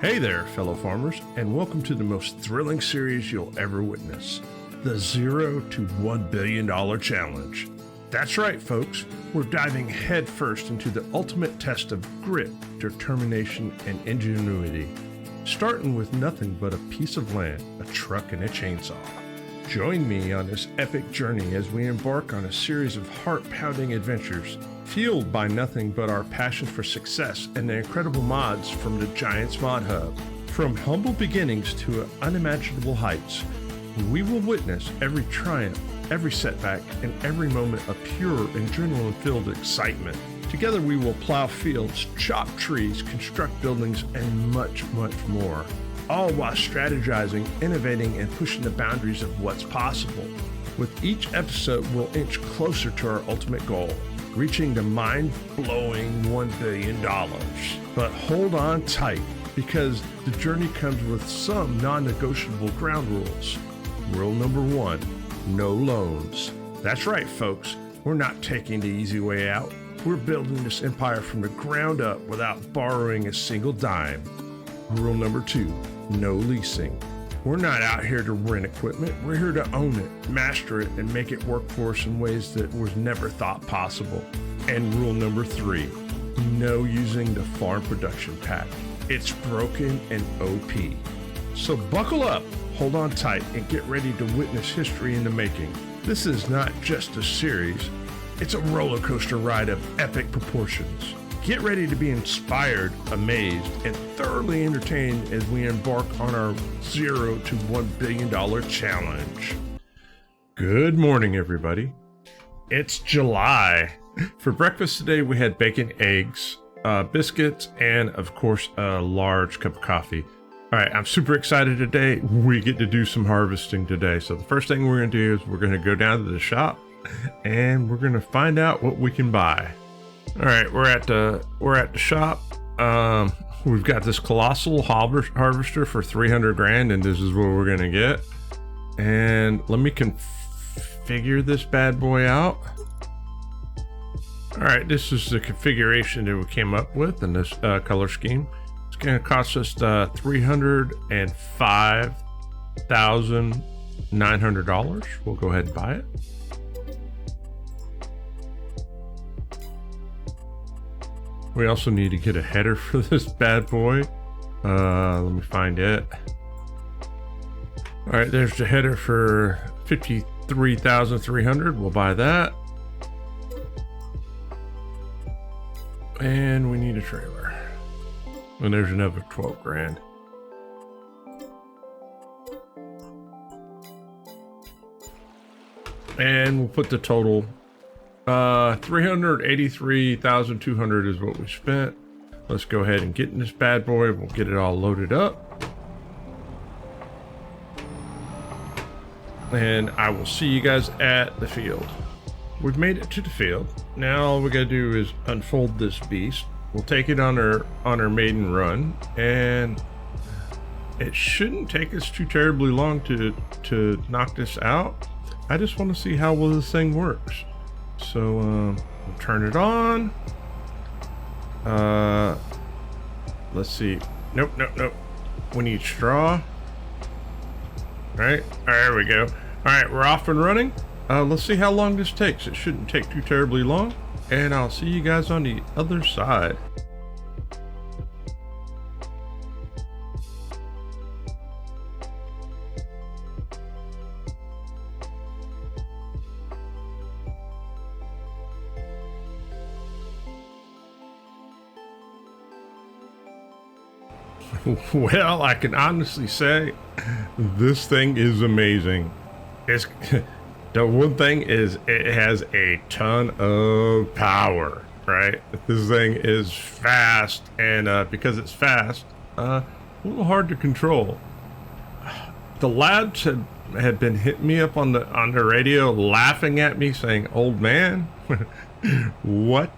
Hey there, fellow farmers, and welcome to the most thrilling series you'll ever witness, the 0 to $1 billion challenge. That's right, folks. We're diving headfirst into the ultimate test of grit, determination, and ingenuity, starting with nothing but a piece of land, a truck, and a chainsaw. Join me on this epic journey as we embark on a series of heart-pounding adventures, fueled by nothing but our passion for success and the incredible mods from the Giants Mod Hub. From humble beginnings to unimaginable heights, we will witness every triumph, every setback, and every moment of pure adrenaline-filled excitement. Together we will plow fields, chop trees, construct buildings, and much, much more. All while strategizing, innovating, and pushing the boundaries of what's possible. With each episode, we'll inch closer to our ultimate goal, reaching the mind-blowing $1 billion. But hold on tight, because the journey comes with some non-negotiable ground rules. Rule number 1, no loans. That's right, folks. We're not taking the easy way out. We're building this empire from the ground up without borrowing a single dime. Rule number 2, no leasing. We're not out here to rent equipment. We're here to own it, master it, and make it work for us in ways that was never thought possible. And rule number 3, no using the farm production pack. It's broken and OP. So buckle up, hold on tight, and get ready to witness history in the making. This is not just a series. It's a roller coaster ride of epic proportions. Get ready to be inspired, amazed, and thoroughly entertained as we embark on our 0 to $1 billion challenge. Good morning, everybody. It's July. For breakfast today, we had bacon, eggs, biscuits, and of course, a large cup of coffee. All right, I'm super excited today. We get to do some harvesting today. So the first thing we're going to do is we're going to go down to the shop and we're going to find out what we can buy. All right, we're at the shop. We've got this colossal harvester for 300 grand, and this is what we're gonna get. And let me configure this bad boy out. All right, this is the configuration that we came up with in this color scheme. It's gonna cost us $305,900. We'll go ahead and buy it. We also need to get a header for this bad boy. Let me find it. All right, there's the header for $53,300. We'll buy that. And we need a trailer. And there's another 12 grand. And we'll put the total. 383,200 is what we spent. Let's go ahead and get in this bad boy. We'll get it all loaded up. And I will see you guys at the field. We've made it to the field. Now all we gotta do is unfold this beast. We'll take it on our maiden run, and it shouldn't take us too terribly long to knock this out. I just want to see how well this thing works. So we'll turn it on. Let's see. Nope. We need straw. All right, there we go. All right, we're off and running. Let's see how long this takes. It shouldn't take too terribly long, and I'll see you guys on the other side. Well, I can honestly say this thing is amazing. It's the one thing is it has a ton of power, right? This thing is fast, and because it's fast, a little hard to control. The lads had been hitting me up on the radio, laughing at me, saying, "Old man, what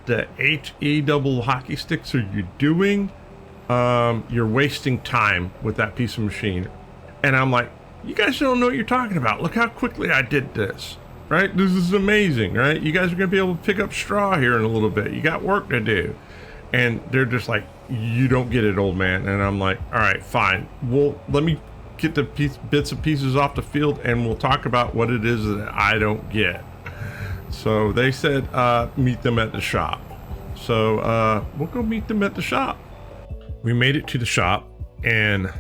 the HE double hockey sticks are you doing? You're wasting time with that piece of machine." And I'm like, you guys don't know what you're talking about. Look how quickly I did this, right? This is amazing, right? You guys are going to be able to pick up straw here in a little bit. You got work to do. And they're just like, you don't get it, old man. And I'm like, all right, fine. Well, let me get the bits and pieces off the field and we'll talk about what it is that I don't get. So they said, meet them at the shop. So we'll go meet them at the shop. We made it to the shop and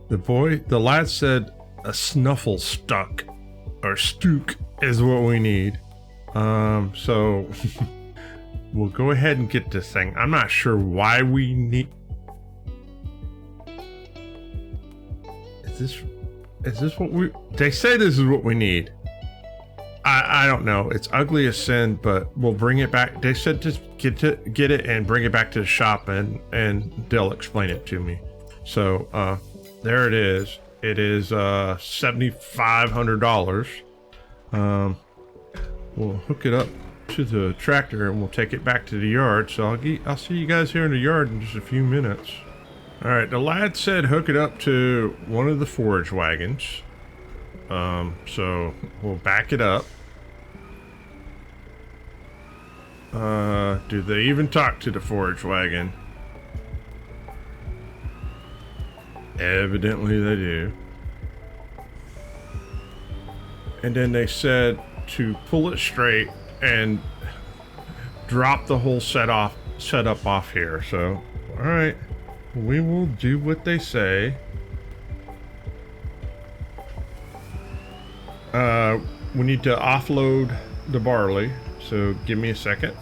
the lad said a snuffle stuck or stook is what we need. So we'll go ahead and get this thing. I'm not sure why we need. Is this what they say this is what we need? I don't know. It's ugly as sin, but we'll bring it back. They said just get it and bring it back to the shop and they'll explain it to me. So there it is. It is $7,500. We'll hook it up to the tractor and we'll take it back to the yard. So I'll see you guys here in the yard in just a few minutes. All right, the lad said hook it up to one of the forage wagons. So we'll back it up. Do they even talk to the forage wagon? Evidently they do. And then they said to pull it straight and drop the whole setup off here. So, all right, we will do what they say. We need to offload the barley, so give me a second.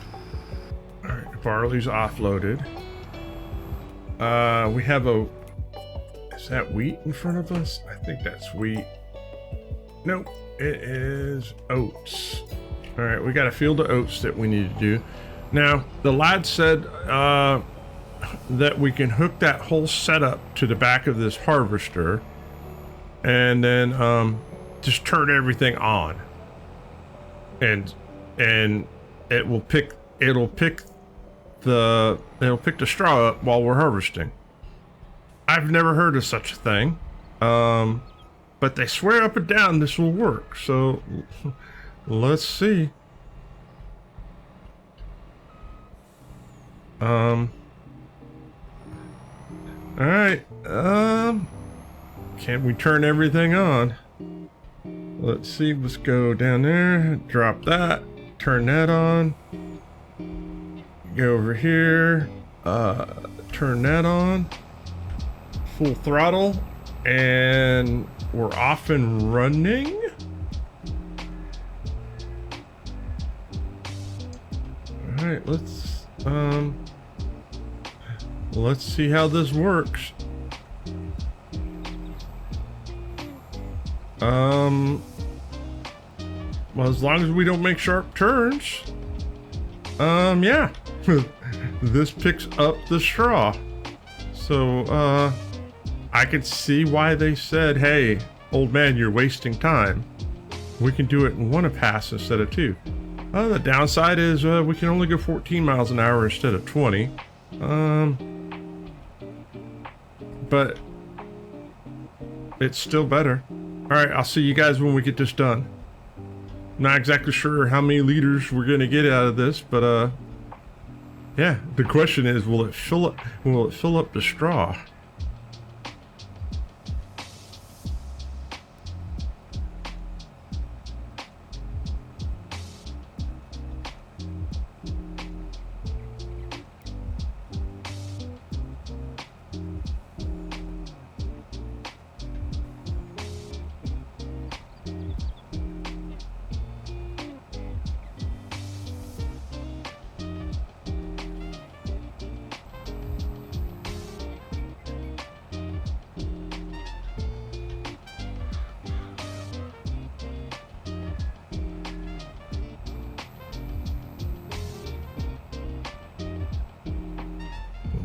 All right, the barley's offloaded. We have is that wheat in front of us? I think that's wheat. Nope, it is oats. All right, we got a field of oats that we need to do. Now, the lad said that we can hook that whole setup to the back of this harvester and then just turn everything on. And it'll pick the straw up while we're harvesting. I've never heard of such a thing. But they swear up and down this will work. So let's see. All right. Can't we turn everything on? Let's see. Let's go down there. Drop that. Turn that on. Go over here. Turn that on. Full throttle. And we're off and running. All right, let's see how this works. Well, as long as we don't make sharp turns, yeah, this picks up the straw. So, I could see why they said, hey, old man, you're wasting time. We can do it in one pass instead of two. The downside is we can only go 14 miles an hour instead of 20. But it's still better. All right, I'll see you guys when we get this done. Not exactly sure how many liters we're gonna get out of this, but yeah, the question is, will it fill up the straw?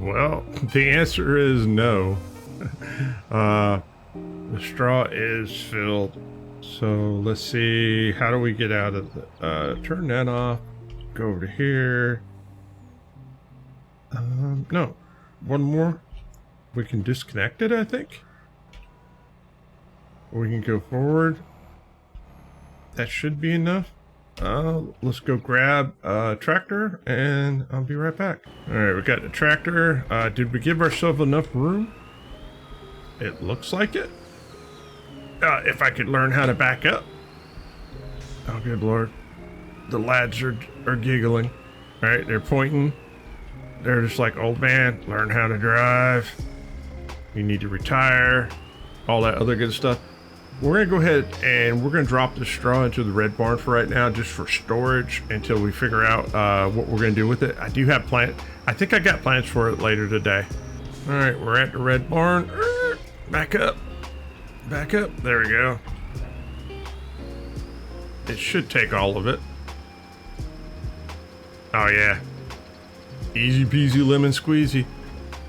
Well, the answer is no. The straw is filled. So let's see, how do we get out of the, turn that off, go over to here. No, one more. We can disconnect it, I think. We can go forward. That should be enough. Let's go grab a tractor and I'll be right back. All right, we got the tractor. Did we give ourselves enough room? It looks like it. If I could learn how to back up. Oh, good Lord. The lads are giggling. All right, they're pointing. They're just like, old man, learn how to drive. You need to retire. All that other good stuff. We're gonna go ahead and we're gonna drop the straw into the red barn for right now, just for storage until we figure out what we're gonna do with it. I do have plans. I think I got plans for it later today. All right, we're at the red barn. Back up. Back up. There we go. It should take all of it. Oh yeah. Easy peasy lemon squeezy.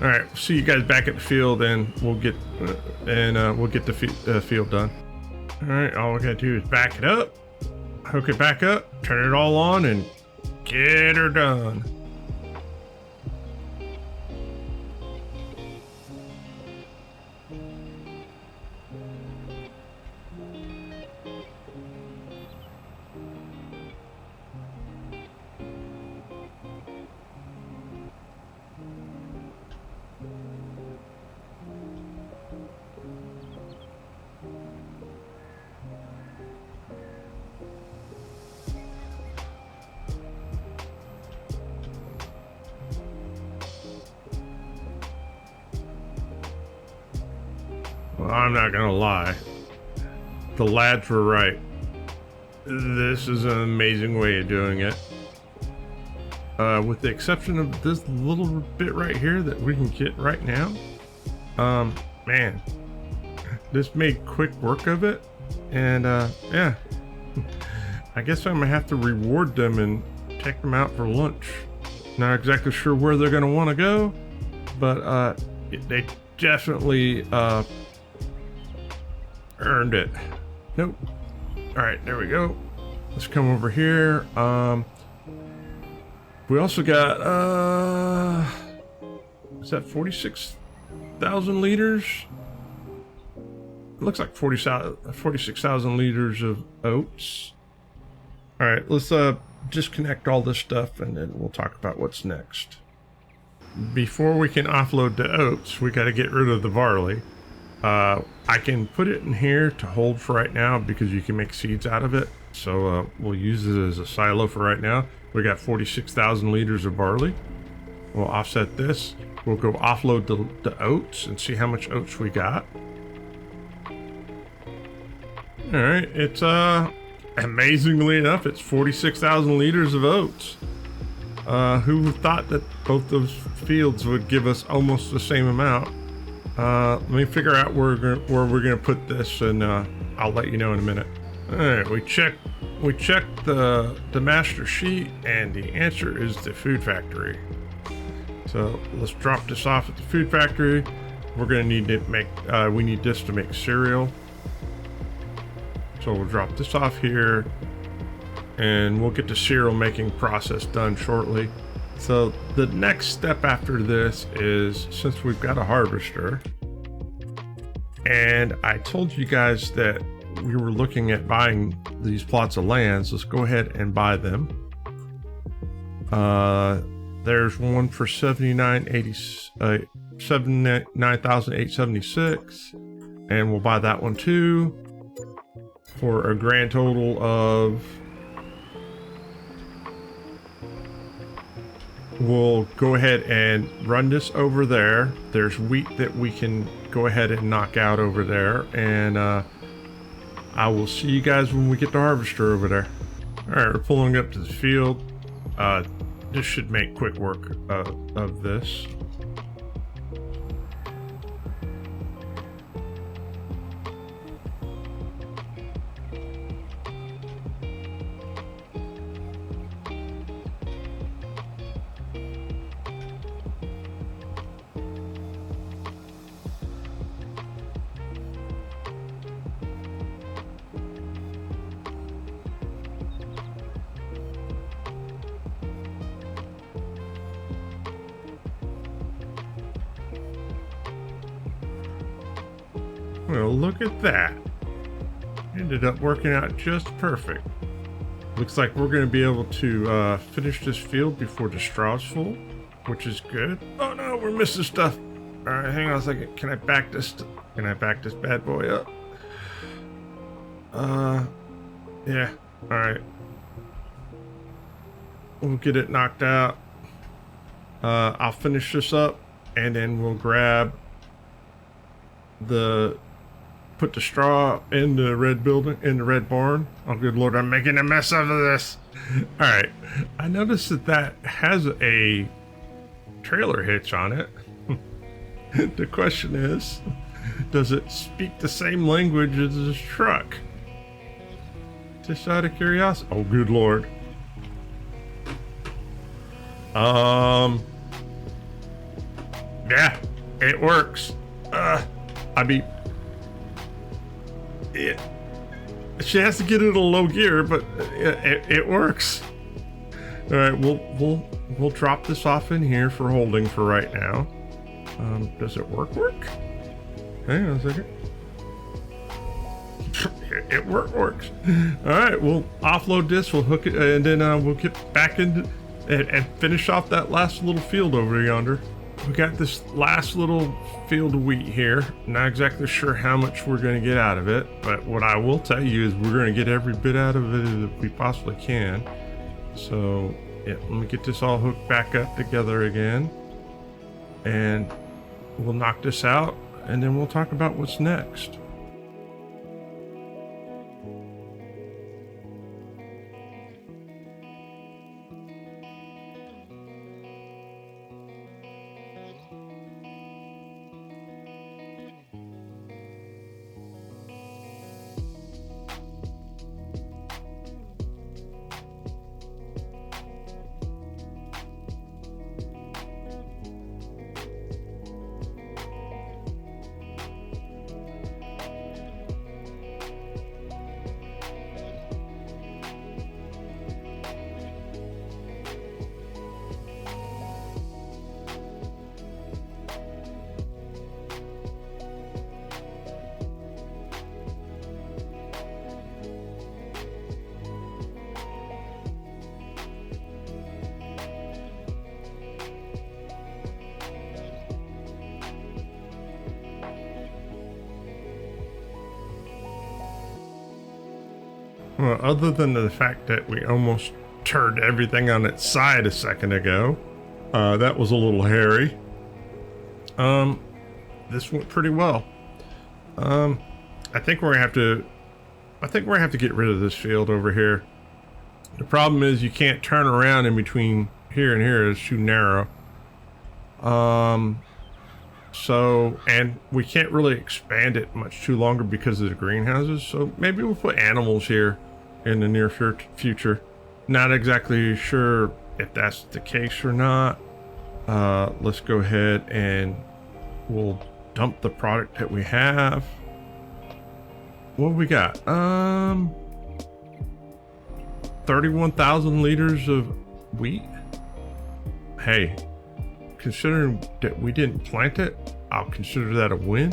All right, we'll see you guys back at the field, and we'll get the field done. All right, all we gotta do is back it up, hook it back up, turn it all on, and get her done. Well, I'm not gonna lie. The lads were right. This is an amazing way of doing it. With the exception of this little bit right here that we can get right now. Man, this made quick work of it. And, yeah. I guess I'm gonna have to reward them and take them out for lunch. Not exactly sure where they're gonna want to go, but, they definitely, earned it. Nope. All right, there we go. Let's come over here. We also got is that 46,000 liters? It looks like 46,000 liters of oats. All right, let's disconnect all this stuff and then we'll talk about what's next. Before we can offload the oats, we got to get rid of the barley. I can put it in here to hold for right now because you can make seeds out of it. So we'll use it as a silo for right now. We got 46,000 liters of barley. We'll offset this. We'll go offload the oats and see how much oats we got. All right, it's amazingly enough, it's 46,000 liters of oats. Who thought that both those fields would give us almost the same amount? Let me figure out where we're gonna put this, and I'll let you know in a minute. All right, we checked the master sheet, and the answer is the food factory. So let's drop this off at the food factory. We're gonna need to make we need this to make cereal. So we'll drop this off here, and we'll get the cereal making process done shortly. So the next step after this is, since we've got a harvester, and I told you guys that we were looking at buying these plots of lands, let's go ahead and buy them. There's one for 79,876, and we'll buy that one too for a grand total of, we'll go ahead and run this over there. There's wheat that we can go ahead and knock out over there, and I will see you guys when we get the harvester over there. All right, we're pulling up to the field. This should make quick work of this. Well, look at that. Ended up working out just perfect. Looks like we're going to be able to finish this field before the straw's full, which is good. Oh no, we're missing stuff. All right, hang on a second. Can I back this? Can I back this bad boy up? Yeah. All right. We'll get it knocked out. I'll finish this up, and then we'll grab put the straw in the red building, in the red barn. Oh, good Lord, I'm making a mess out of this. All right. I noticed that has a trailer hitch on it. The question is, does it speak the same language as this truck? Just out of curiosity. Oh, good Lord. Yeah, it works. She has to get it in a low gear, but it works. All right, we'll drop this off in here for holding for right now. Does it work? Hang on a second. It works. All right, we'll offload this. We'll hook it, and then we'll get back into and finish off that last little field over yonder. We got this last little field of wheat here. Not exactly sure how much we're going to get out of it, but what I will tell you is we're going to get every bit out of it that we possibly can. So yeah, let me get this all hooked back up together again, and we'll knock this out, and then we'll talk about what's next. Well, other than the fact that we almost turned everything on its side a second ago, that was a little hairy. This went pretty well. I think we're gonna have to get rid of this field over here. The problem is you can't turn around in between here and here. It's too narrow. So, and we can't really expand it much too longer because of the greenhouses. So maybe we'll put animals here in the near future. Not exactly sure if that's the case or not. Let's go ahead and we'll dump the product that we have. What have we got? 31,000 liters of wheat. Hey, considering that we didn't plant it, I'll consider that a win.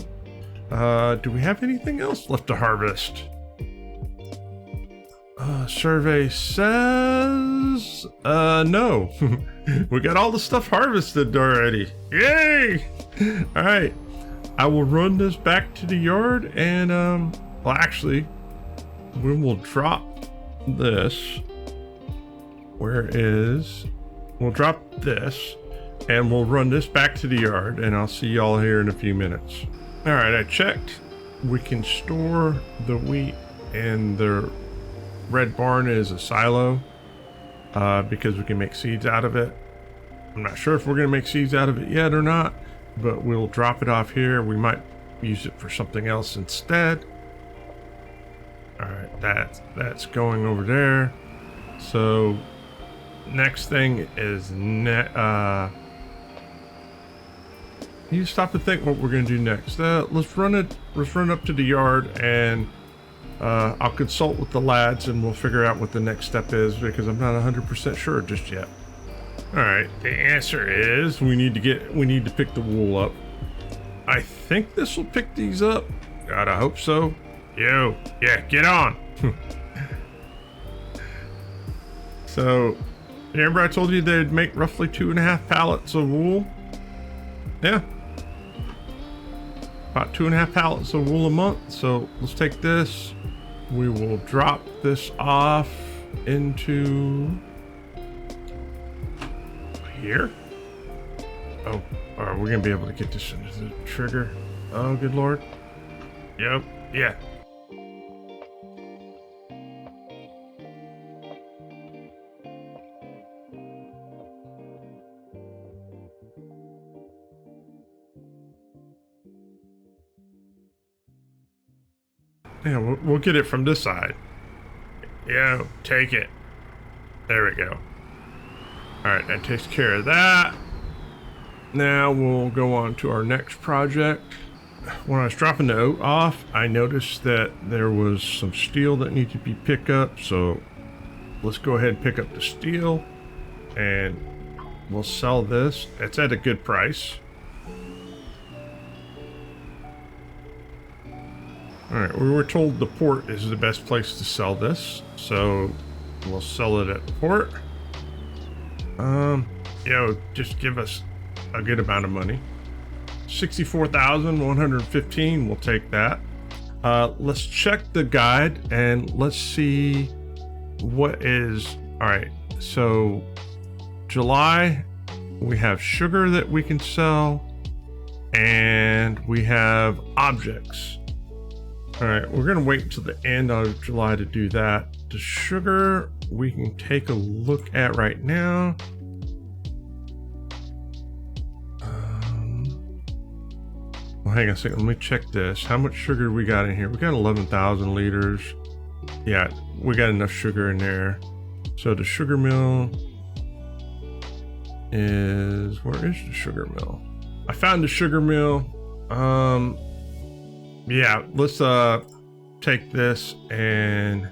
Do we have anything else left to harvest? Survey says no. We got all the stuff harvested already. Yay! All right, I will run this back to the yard, and well, actually, we will drop this. We'll drop this, and we'll run this back to the yard, and I'll see y'all here in a few minutes. All right, I checked. We can store the wheat in the red barn as a silo because we can make seeds out of it. I'm not sure if we're going to make seeds out of it yet or not, but we'll drop it off here. We might use it for something else instead. All right, that's going over there. So next thing is you stop to think what we're going to do next. Let's run up to the yard, and I'll consult with the lads, and we'll figure out what the next step is, because I'm not 100% sure just yet. All right, the answer is we need to pick the wool up. I think this will pick these up. God, I hope so. Yeah, get on. So, remember I told you they'd make roughly 2.5 pallets of wool? Yeah. About 2.5 pallets of wool a month. So let's take this. We will drop this off into here. Oh, are we gonna be able to get this into the trigger? Oh, good Lord. Yep, yeah. Yeah, we'll get it from this side. Yeah, take it. There we go. All right, that takes care of that. Now we'll go on to our next project. When I was dropping the oat off, I noticed that there was some steel that needed to be picked up. So let's go ahead and pick up the steel and we'll sell this. It's at a good price. All right, we were told the port is the best place to sell this, so we'll sell it at the port. Just give us a good amount of money. 64,115, we'll take that. Let's check the guide and let's see what is, all right, so July, we have sugar that we can sell and we have objects. All right, we're gonna wait until the end of July to do that. The sugar we can take a look at right now. Well, hang on a second, let me check this. How much sugar we got in here? We got 11,000 liters. Yeah, we got enough sugar in there. So the sugar mill is, where is the sugar mill? I found the sugar mill. Yeah, let's take this and,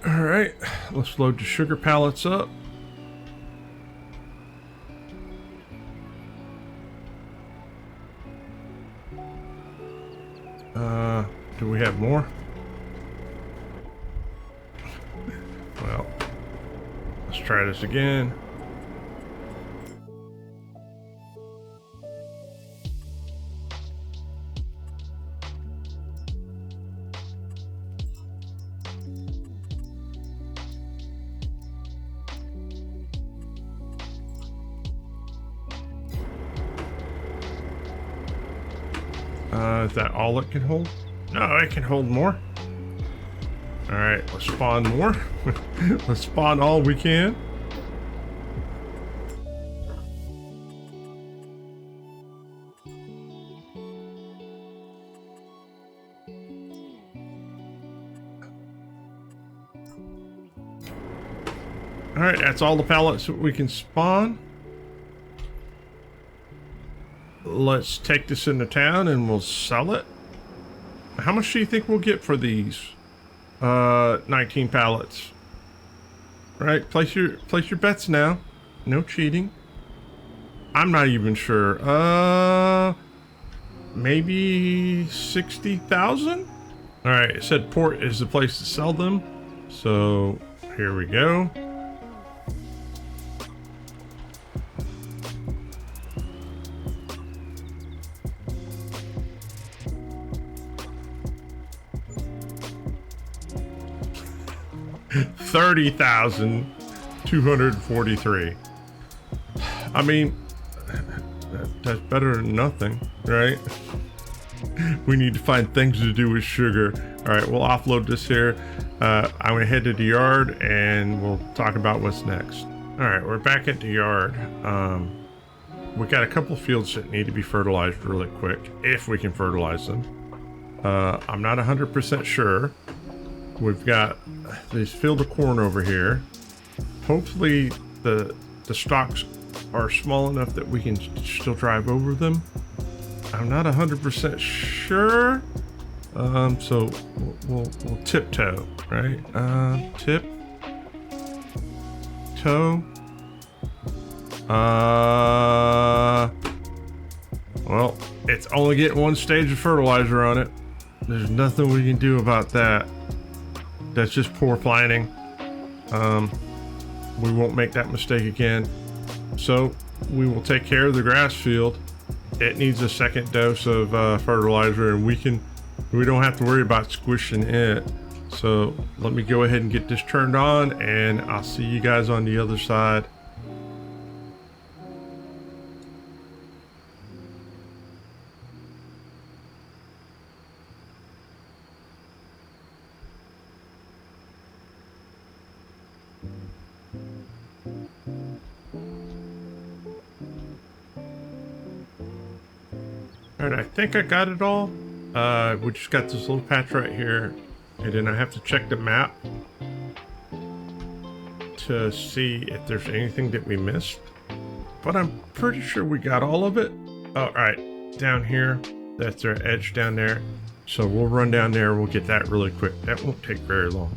all right, let's load the sugar pallets up. Do we have more? Well, let's try this again. Is that all it can hold? No, it can hold more. All right, let's spawn more. Let's spawn all we can. All right, that's all the pallets that we can spawn. Let's take this into town and we'll sell it. How much do you think we'll get for these 19 pallets? All right, place your bets now. No cheating. I'm not even sure. Maybe 60,000? All right, it said port is the place to sell them. So here we go. $30,243. I mean, that's better than nothing, right? We need to find things to do with sugar. All right, we'll offload this here. I'm gonna head to the yard and we'll talk about what's next. All right, we're back at the yard. We got a couple of fields that need to be fertilized really quick, if we can fertilize them. I'm not 100% sure. We've got this field of corn over here. Hopefully the stalks are small enough that we can still drive over them. I'm not 100% sure. So we'll tiptoe, right? Tip, toe. Well, it's only getting one stage of fertilizer on it. There's nothing we can do about that. That's just poor planning. we won't make that mistake again. So we will take care of the grass field. It needs a second dose of fertilizer, and we don't have to worry about squishing it. So let me go ahead and get this turned on, and I'll see you guys on the other side. All right, I think I got it all. We just got this little patch right here, and then I have to check the map to see if there's anything that we missed, but I'm pretty sure we got all of it. All right, down here, that's our edge down there. So we'll run down there, we'll get that really quick. That won't take very long.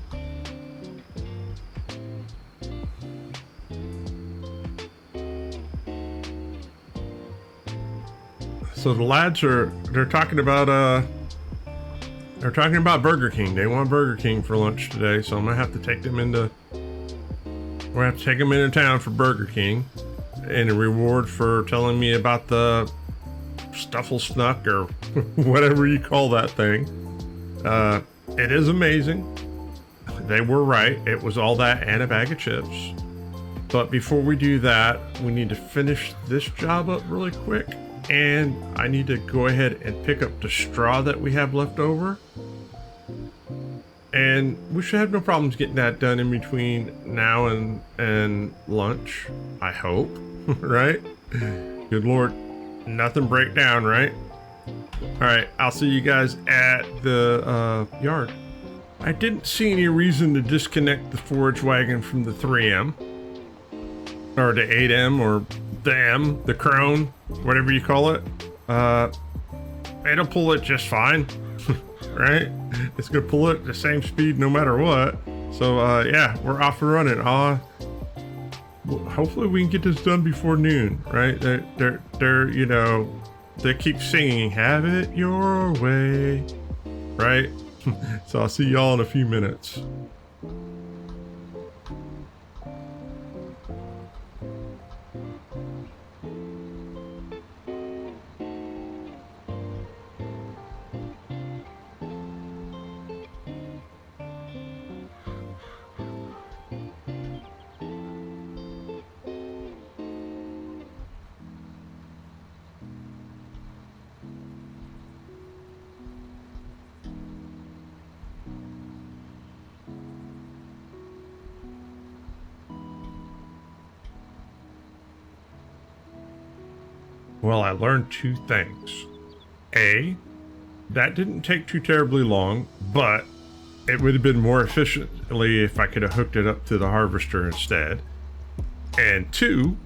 So the lads they're talking about Burger King. They want Burger King for lunch today, so I'm gonna have to take them into town for Burger King, and a reward for telling me about the Stuffle Snuck or whatever you call that thing. It is amazing. They were right. It was all that and a bag of chips. But before we do that, we need to finish this job up really quick. And I need to go ahead and pick up the straw that we have left over. And we should have no problems getting that done in between now and lunch, I hope, right? Good Lord, nothing break down, right? All right, I'll see you guys at the yard. I didn't see any reason to disconnect the forage wagon from the 3M or the 8M or the M, the crone, whatever you call it. It'll pull it just fine, right? It's gonna pull it at the same speed no matter what. So yeah, we're off and running. Hopefully we can get this done before noon, right? They're you know, they keep singing "Have It Your Way," right? So I'll see y'all in a few minutes. Well, I learned two things. A, that didn't take too terribly long, but it would have been more efficiently if I could have hooked it up to the harvester instead. And two,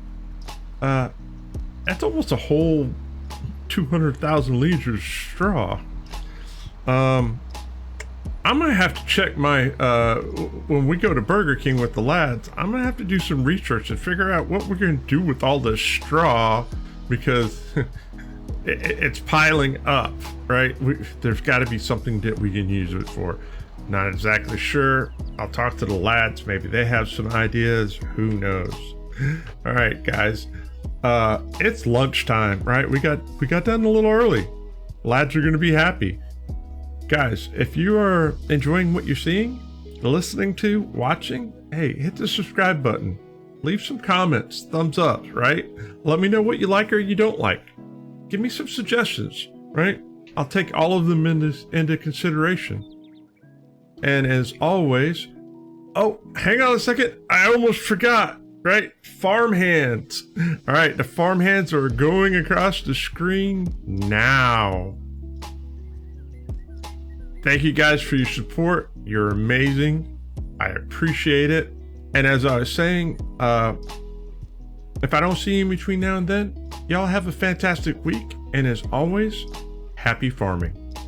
that's almost a whole 200,000 liters of straw. I'm gonna have to check my, when we go to Burger King with the lads, I'm gonna have to do some research and figure out what we're gonna do with all this straw, because it's piling up, right? There's got to be something that we can use it for. Not exactly sure. I'll talk to the lads. Maybe they have some ideas. Who knows? All right, guys. It's lunchtime, right? We got done a little early. Lads are going to be happy. Guys, if you are enjoying what you're seeing, listening to, watching, hey, hit the subscribe button. Leave some comments, thumbs up, right? Let me know what you like or you don't like. Give me some suggestions, right? I'll take all of them into consideration. And as always, oh, hang on a second. I almost forgot, right? Farm hands. All right, the farm hands are going across the screen now. Thank you guys for your support. You're amazing. I appreciate it. And as I was saying, if I don't see you in between now and then, y'all have a fantastic week. And as always, happy farming.